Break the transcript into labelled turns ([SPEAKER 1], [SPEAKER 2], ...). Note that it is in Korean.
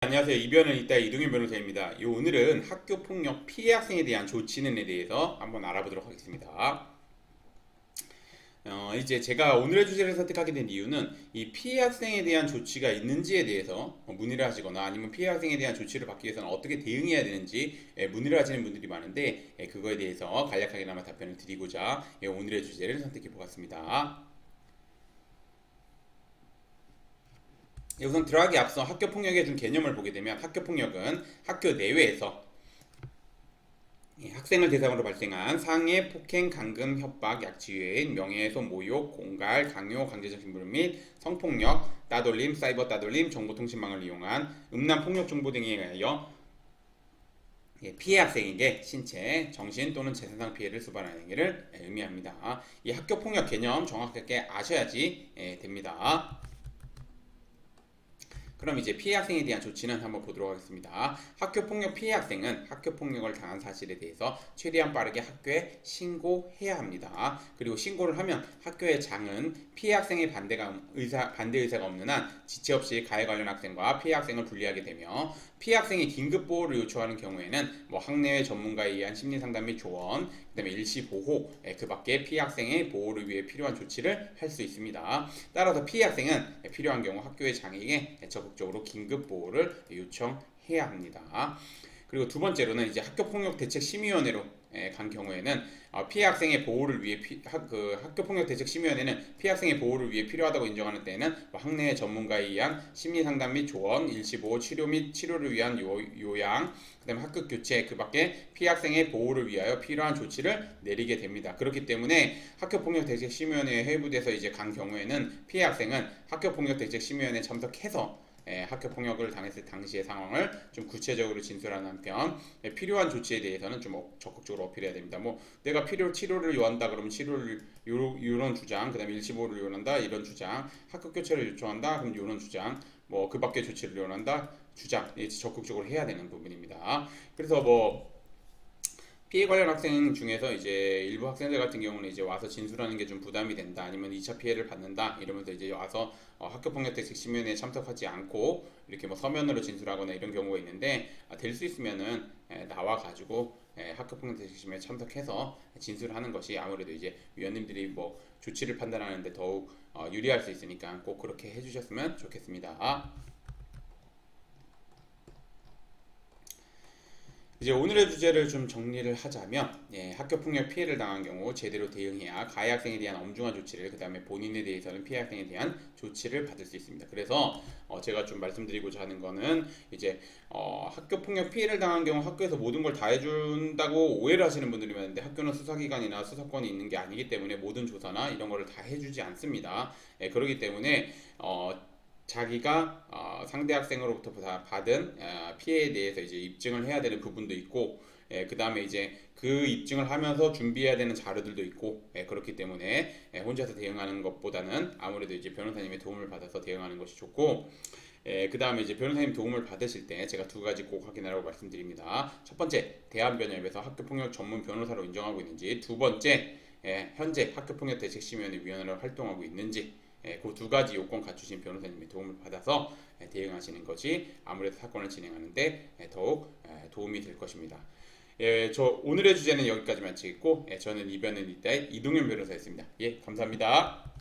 [SPEAKER 1] 안녕하세요. 이변은 이따 이동현 변호사입니다. 오늘은 학교 폭력 피해 학생에 대한 조치는에 대해서 한번 알아보도록 하겠습니다. 이제 제가 오늘의 주제를 선택하게 된 이유는 이 피해 학생에 대한 조치가 있는지에 대해서 문의를 하시거나 아니면 피해 학생에 대한 조치를 받기 위해서는 어떻게 대응해야 되는지 문의를 하시는 분들이 많은데 그거에 대해서 간략하게나마 답변을 드리고자 오늘의 주제를 선택해 보았습니다. 우선 들어가기 앞서 학교폭력의 좀 개념을 보게 되면 학교폭력은 학교 내외에서 학생을 대상으로 발생한 상해, 폭행, 감금, 협박, 약취유해인, 명예훼손, 모욕, 공갈, 강요, 강제적 심부름 및 성폭력, 따돌림, 사이버 따돌림, 정보통신망을 이용한 음란 폭력 정보 등에 의하여 피해 학생에게 신체, 정신 또는 재산상 피해를 수반하는 행위를 의미합니다. 이 학교폭력 개념 정확하게 아셔야지 됩니다. 그럼 이제 피해 학생에 대한 조치는 한번 보도록 하겠습니다. 학교폭력 피해 학생은 학교폭력을 당한 사실에 대해서 최대한 빠르게 학교에 신고해야 합니다. 그리고 신고를 하면 학교의 장은 피해 학생의 반대 의사가 없는 한 지체 없이 가해 관련 학생과 피해 학생을 분리하게 되며 피해 학생이 긴급 보호를 요청하는 경우에는 학내외 전문가에 의한 심리 상담 및 조언, 그다음에 일시 보호, 그 밖에 피해 학생의 보호를 위해 필요한 조치를 할 수 있습니다. 따라서 피해 학생은 필요한 경우 학교의 장에게 적극적으로 긴급 보호를 요청해야 합니다. 그리고 두 번째로는 이제 학교폭력대책심의위원회로 간 경우에는 피해 학생의 보호를 위해 학교폭력대책심의위원회는 피해 학생의 보호를 위해 필요하다고 인정하는 때에는 학내의 전문가에 의한 심리상담 및 조언, 일시보호, 치료 및 치료를 위한 요양, 그다음에 학급 교체, 그 밖에 피해 학생의 보호를 위하여 필요한 조치를 내리게 됩니다. 그렇기 때문에 학교폭력대책심의위원회에 회부돼서 이제 간 경우에는 피해 학생은 학교폭력대책심의위원회에 참석해서 학교 폭력을 당했을 당시의 상황을 좀 구체적으로 진술하는 한편 필요한 조치에 대해서는 좀 적극적으로 어필해야 됩니다. 내가 치료를 요한다 그러면 치료를 이런 주장, 그다음에 일시보호를 요한다 이런 주장, 학급 교체를 요청한다 그럼 이런 주장, 그 밖에 조치를 요한다 주장 적극적으로 해야 되는 부분입니다. 그래서 피해 관련 학생 중에서 이제 일부 학생들 같은 경우는 이제 와서 진술하는 게 좀 부담이 된다, 아니면 2차 피해를 받는다 이러면서 이제 와서 학교폭력대책심의위원회에 참석하지 않고 이렇게 서면으로 진술하거나 이런 경우가 있는데 될 수 있으면은 나와 가지고 학교폭력대책심의위에 참석해서 진술하는 것이 아무래도 이제 위원님들이 조치를 판단하는데 더욱 유리할 수 있으니까 꼭 그렇게 해주셨으면 좋겠습니다. 이제 오늘의 주제를 좀 정리를 하자면 학교폭력 피해를 당한 경우 제대로 대응해야 가해 학생에 대한 엄중한 조치를, 그 다음에 본인에 대해서는 피해 학생에 대한 조치를 받을 수 있습니다. 그래서 제가 좀 말씀드리고자 하는 거는 이제 학교폭력 피해를 당한 경우 학교에서 모든 걸 다 해준다고 오해를 하시는 분들이 많은데, 학교는 수사기관이나 수사권이 있는 게 아니기 때문에 모든 조사나 이런 거를 다 해주지 않습니다. 그렇기 때문에 자기가 상대 학생으로부터 받은 피해에 대해서 이제 입증을 해야 되는 부분도 있고, 그 다음에 이제 그 입증을 하면서 준비해야 되는 자료들도 있고, 그렇기 때문에 혼자서 대응하는 것보다는 아무래도 이제 변호사님의 도움을 받아서 대응하는 것이 좋고, 그 다음에 이제 변호사님 도움을 받으실 때 제가 두 가지 꼭 확인하라고 말씀드립니다. 첫 번째, 대한변협에서 학교폭력 전문 변호사로 인정하고 있는지, 두 번째, 현재 학교폭력대책심의위원회 위원으로 활동하고 있는지, 그 두 가지 요건 갖추신 변호사님의 도움을 받아서 대응하시는 것이 아무래도 사건을 진행하는데 더욱 도움이 될 것입니다. 저 오늘의 주제는 여기까지 마치겠고, 저는 이변은 이따의 이동현 변호사였습니다. 감사합니다.